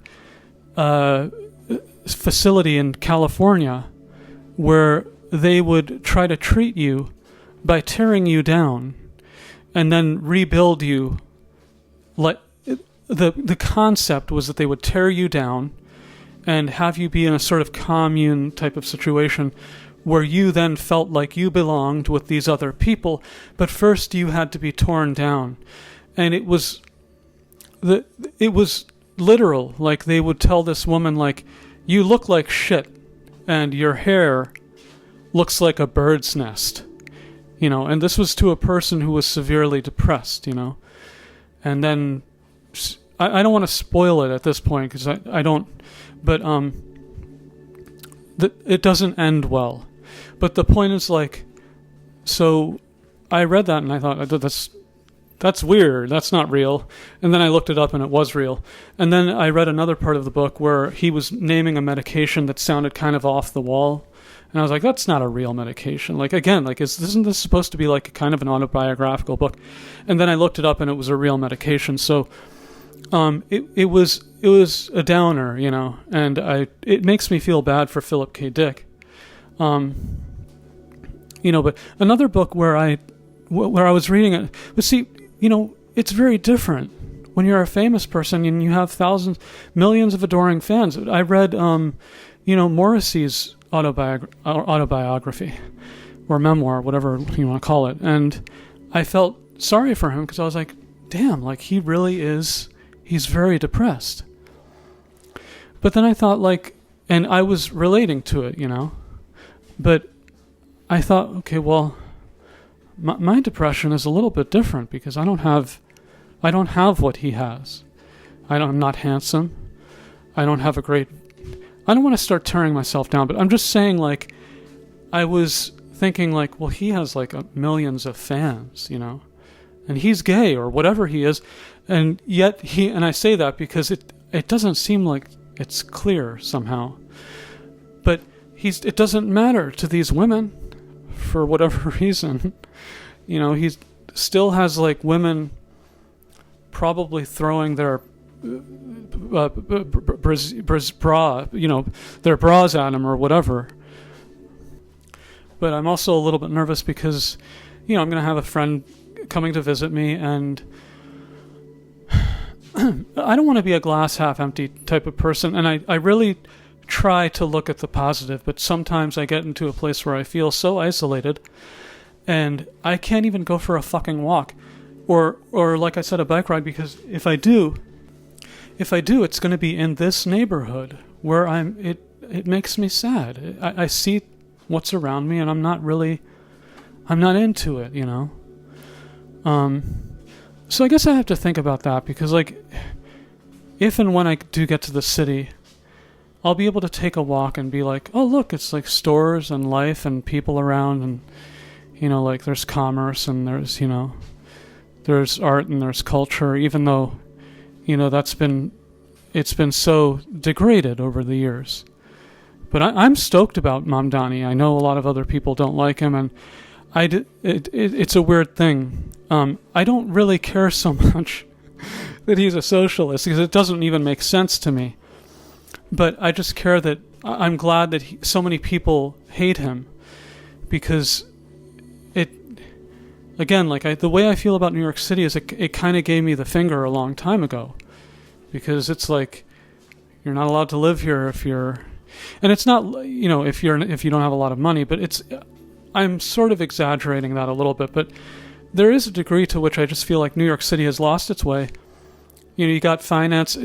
facility in California where they would try to treat you by tearing you down and then rebuild you. Like the concept was that they would tear you down and have you be in a sort of commune type of situation where you then felt like you belonged with these other people, but first you had to be torn down. And it was literal. Like they would tell this woman, like, you look like shit and your hair looks like a bird's nest, and this was to a person who was severely depressed, and then I don't want to spoil it at this point because I don't, but it doesn't end well. But the point is, like, so I read that and I thought, that's weird. That's not real. And then I looked it up and it was real. And then I read another part of the book where he was naming a medication that sounded kind of off the wall. And I was like, that's not a real medication. Like, again, like, isn't this supposed to be like kind of an autobiographical book? And then I looked it up and it was a real medication. So it was a downer, and it makes me feel bad for Philip K. Dick. But another book where I was reading it, but see, it's very different when you're a famous person and you have millions of adoring fans. I read, Morrissey's autobiography or memoir, whatever you want to call it. And I felt sorry for him because I was like, damn, like he really is, he's very depressed. But then I thought, like, and I was relating to it, but I thought, okay, well, my depression is a little bit different because I don't have what he has. I'm not handsome. I don't have I don't want to start tearing myself down, but I'm just saying, like, I was thinking, like, well, he has like millions of fans, and he's gay or whatever he is, and yet and I say that because it doesn't seem like it's clear somehow, but it doesn't matter to these women for whatever reason. He still has like women probably throwing their bra, their bras at him or whatever. But I'm also a little bit nervous because, I'm going to have a friend coming to visit me, and I don't want to be a glass half empty type of person, and I really try to look at the positive, but sometimes I get into a place where I feel so isolated and I can't even go for a fucking walk or like I said, a bike ride, because if I do, it's going to be in this neighborhood where it makes me sad. I see what's around me and I'm not into it, So I guess I have to think about that because, like, if and when I do get to the city, I'll be able to take a walk and be like, oh, look, it's like stores and life and people around and, like there's commerce and there's art and there's culture, even though, it's been so degraded over the years. But I'm stoked about Mamdani. I know a lot of other people don't like him, and it's a weird thing. I don't really care so much. that he's a socialist, because it doesn't even make sense to me. But I just care that I'm glad that so many people hate him, because again, the way I feel about New York City is it kind of gave me the finger a long time ago, because it's like you're not allowed to live here and it's not, if you don't have a lot of money, but I'm sort of exaggerating that a little bit, but there is a degree to which I just feel like New York City has lost its way. You got finance.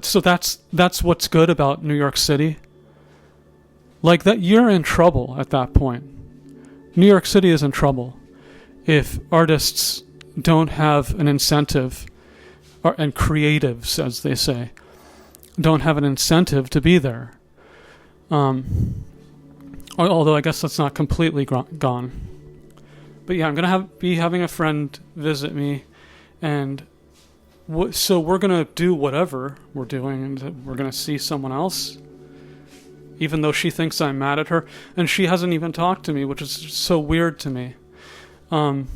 So that's what's good about New York City. Like that, you're in trouble at that point. New York City is in trouble if artists don't have an incentive, and creatives, as they say, don't have an incentive to be there. Although I guess that's not completely gone. But yeah, I'm going to be having a friend visit me, and so we're going to do whatever we're doing, and we're going to see someone else, even though she thinks I'm mad at her, and she hasn't even talked to me, which is so weird to me. And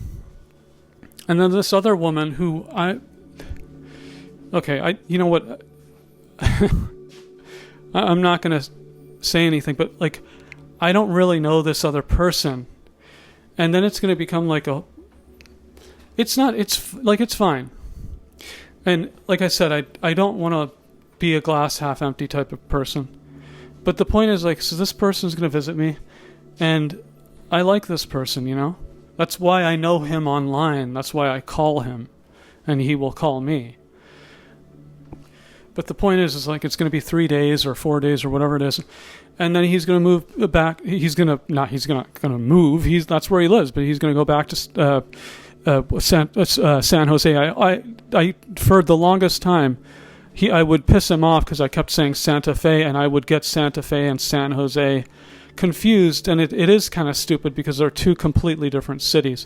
then this other woman who you know what, I'm not going to say anything, but like, I don't really know this other person, and then it's going to become like it's fine. And like I said, I don't want to be a glass half empty type of person. But the point is, so this person's going to visit me, and I like this person, That's why I know him online. That's why I call him, and he will call me. But the point is it's going to be 3 days or 4 days or whatever it is. And then he's going to move back. He's not going to move. That's where he lives, but he's going to go back to San Jose. I for the longest time, I would piss him off because I kept saying Santa Fe, and I would get Santa Fe and San Jose confused, and it is kind of stupid because they're two completely different cities.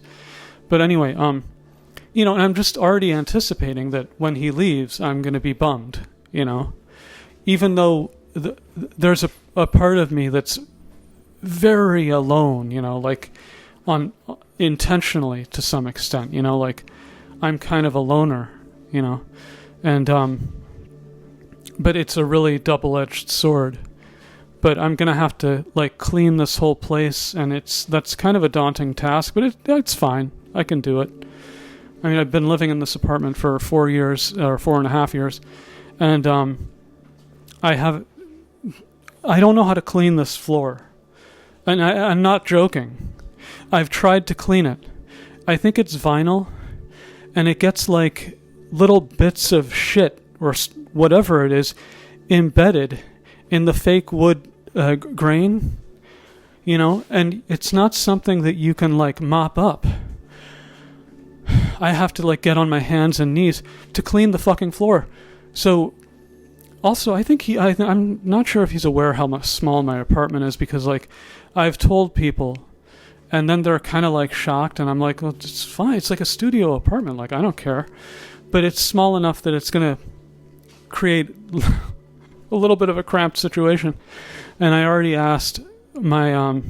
But anyway, and I'm just already anticipating that when he leaves, I'm going to be bummed, even though there's a part of me that's very alone, intentionally to some extent, I'm kind of a loner, and but it's a really double-edged sword. But I'm gonna have to clean this whole place, and that's kind of a daunting task, but it's fine. I can do it. I mean, I've been living in this apartment for 4 years or 4.5 years, and I don't know how to clean this floor, and I'm not joking. I've tried to clean it. I think it's vinyl, and it gets little bits of shit or whatever it is embedded in the fake wood grain, and it's not something that you can mop up. I have to get on my hands and knees to clean the fucking floor. So also, I think I'm not sure if he's aware how much small my apartment is, because I've told people, and then they're kind of shocked, and I'm like, well, it's fine. It's like a studio apartment. I don't care. But it's small enough that it's going to create a little bit of a cramped situation. And I already asked my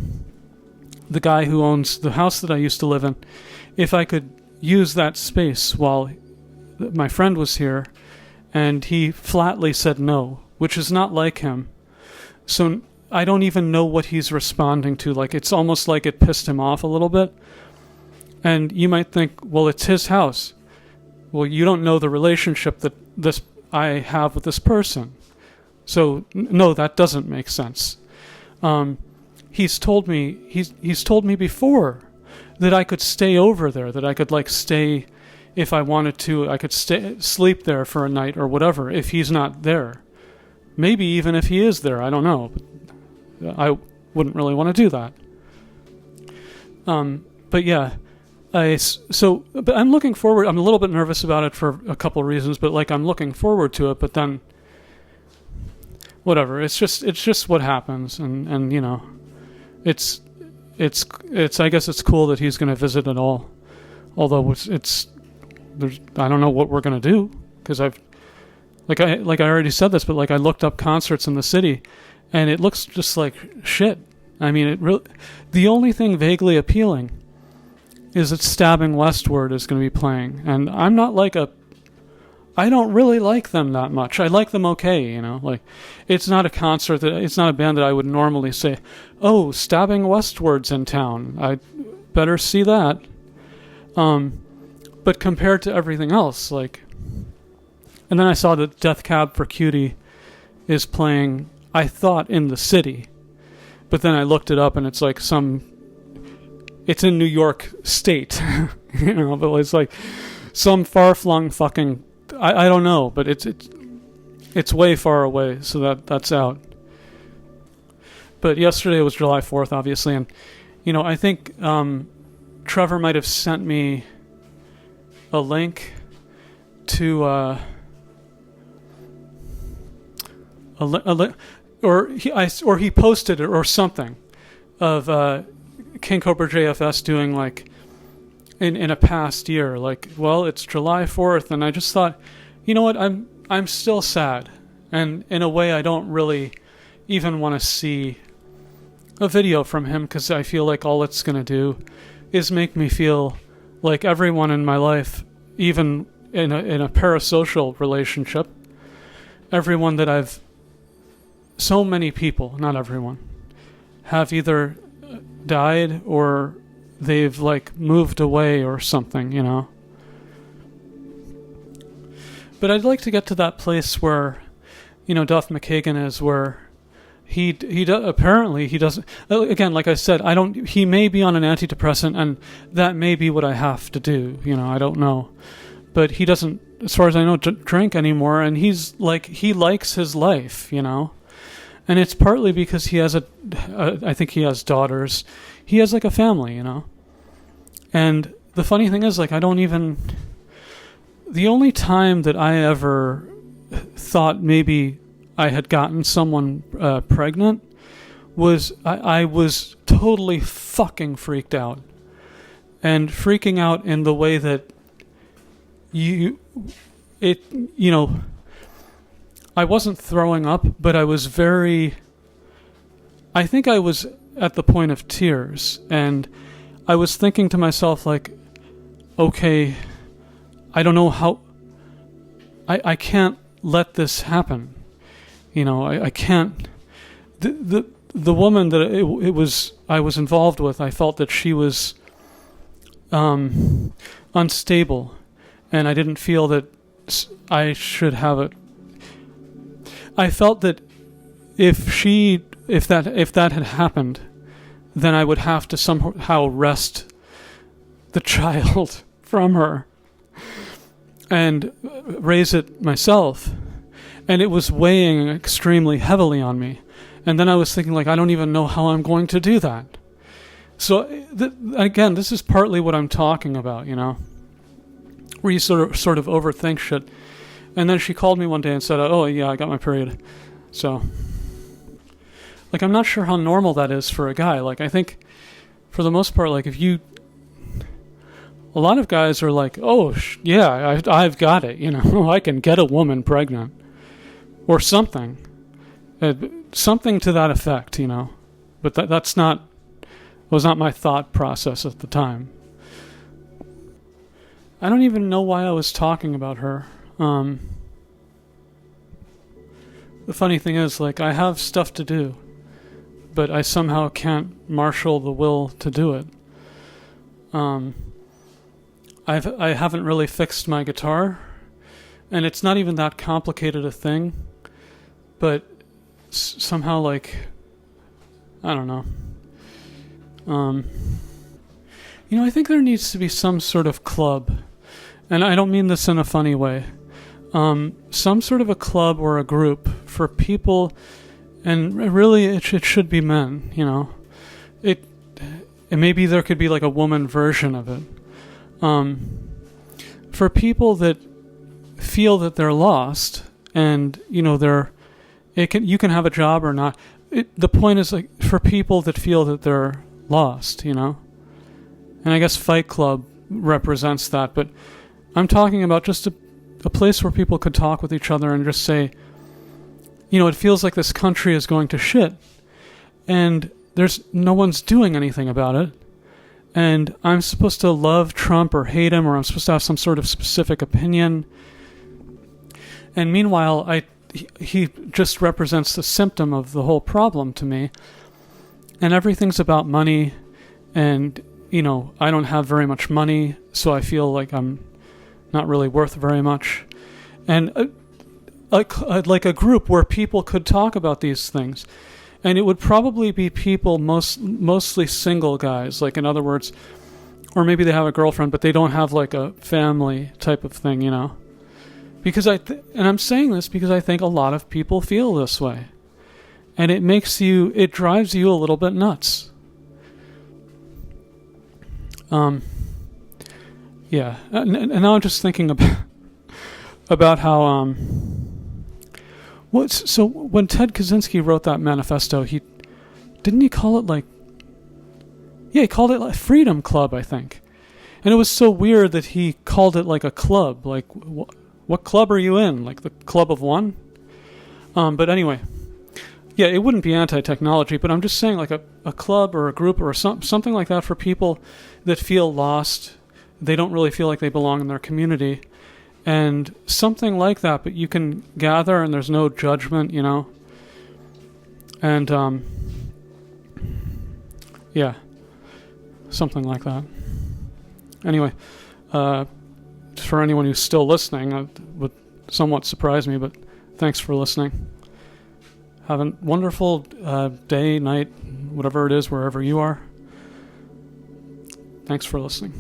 the guy who owns the house that I used to live in if I could use that space while my friend was here, and he flatly said no, which is not like him. So I don't even know what he's responding to. It's almost like it pissed him off a little bit. And you might think, well, it's his house. Well, you don't know the relationship that I have with this person. So no, that doesn't make sense. He's told me before that I could stay over there, that I could stay if I wanted to. I could sleep there for a night or whatever if he's not there. Maybe even if he is there, I don't know. But I wouldn't really want to do that. But yeah, but I'm looking forward. I'm a little bit nervous about it for a couple of reasons, but I'm looking forward to it. But then, whatever. It's just what happens, and it's I guess it's cool that he's going to visit at all. Although I don't know what we're going to do, because I already said this, but I looked up concerts in the city, and it looks just like shit. I mean, the only thing vaguely appealing is that Stabbing Westward is going to be playing, and I'm not a I don't really like them that much. I like them okay, you know. Like, it's not a concert it's not a band that I would normally say, oh, Stabbing Westward's in town, I better see that. But compared to everything else, like, and then I saw that Death Cab for Cutie is playing, I thought, in the city, but then I looked it up and it's like it's in New York State, you know, but it's like some far-flung fucking, I don't know, but it's way far away, so that's out. But yesterday was July 4th, obviously, and, you know, I think Trevor might have sent me a link to or he posted it or something of King Cobra JFS doing, like, in a past year, like, well, it's July 4th, and I just thought, you know what, I'm still sad, and in a way I don't really even want to see a video from him, because I feel like all it's going to do is make me feel like everyone in my life, even in a parasocial relationship, everyone that so many people, not everyone, have either died or they've, like, moved away or something, you know. But I'd like to get to that place where, you know, Duff McKagan is, where apparently he doesn't, again, like I said, he may be on an antidepressant, and that may be what I have to do, you know, I don't know. But he doesn't, as far as I know, drink anymore, and he's like, he likes his life, you know. And it's partly because he has I think he has daughters. He has, like, a family, you know. And the funny thing is, like, the only time that I ever thought maybe I had gotten someone pregnant was I was totally fucking freaked out. And freaking out in the way that you know, I wasn't throwing up, but I was I think I was at the point of tears, and I was thinking to myself, like, okay, I don't know how, I can't let this happen. You know, I can't, the woman that I was involved with, I felt that she was unstable, and I didn't feel that I should have it. I felt that if that had happened, then I would have to somehow wrest the child from her and raise it myself. And it was weighing extremely heavily on me. And then I was thinking, like, I don't even know how I'm going to do that. So, again, this is partly what I'm talking about, you know, where you sort of overthink shit. And then she called me one day and said, oh, yeah, I got my period. So, like, I'm not sure how normal that is for a guy. Like, I think, for the most part, like, a lot of guys are like, oh, yeah, I've got it, you know, I can get a woman pregnant. Or something. Something to that effect, you know. But was not my thought process at the time. I don't even know why I was talking about her. The funny thing is, like, I have stuff to do, but I somehow can't marshal the will to do it. I haven't really fixed my guitar, and it's not even that complicated a thing, but somehow, like, I don't know. You know, I think there needs to be some sort of club, and I don't mean this in a funny way. Some sort of a club or a group for people, and really it should be men, you know. It maybe there could be like a woman version of it. For people that feel that they're lost, and, you know, you can have a job or not. The point is, like, for people that feel that they're lost, you know. And I guess Fight Club represents that, but I'm talking about just a place where people could talk with each other and just say, you know, it feels like this country is going to shit, and no one's doing anything about it, and I'm supposed to love Trump or hate him, or I'm supposed to have some sort of specific opinion, And meanwhile, he just represents the symptom of the whole problem to me. And everything's about money, and, I don't have very much money, so I feel like I'm not really worth very much. And like a group where people could talk about these things. And it would probably be people, mostly single guys, like, in other words, or maybe they have a girlfriend, but they don't have like a family type of thing, Because and I'm saying this because I think a lot of people feel this way. And it drives you a little bit nuts. Yeah. And now I'm just thinking about how, so when Ted Kaczynski wrote that manifesto, he call it like, he called it like Freedom Club, I think. And it was so weird that he called it like a club. Like, what club are you in? Like the Club of One? But anyway, yeah, it wouldn't be anti-technology, but I'm just saying like a club or a group or something like that for people that feel lost. They don't really feel like they belong in their community. And something like that, but you can gather and there's no judgment, And, yeah, something like that. Anyway, for anyone who's still listening, it would somewhat surprise me, but thanks for listening. Have a wonderful day, night, whatever it is, wherever you are. Thanks for listening.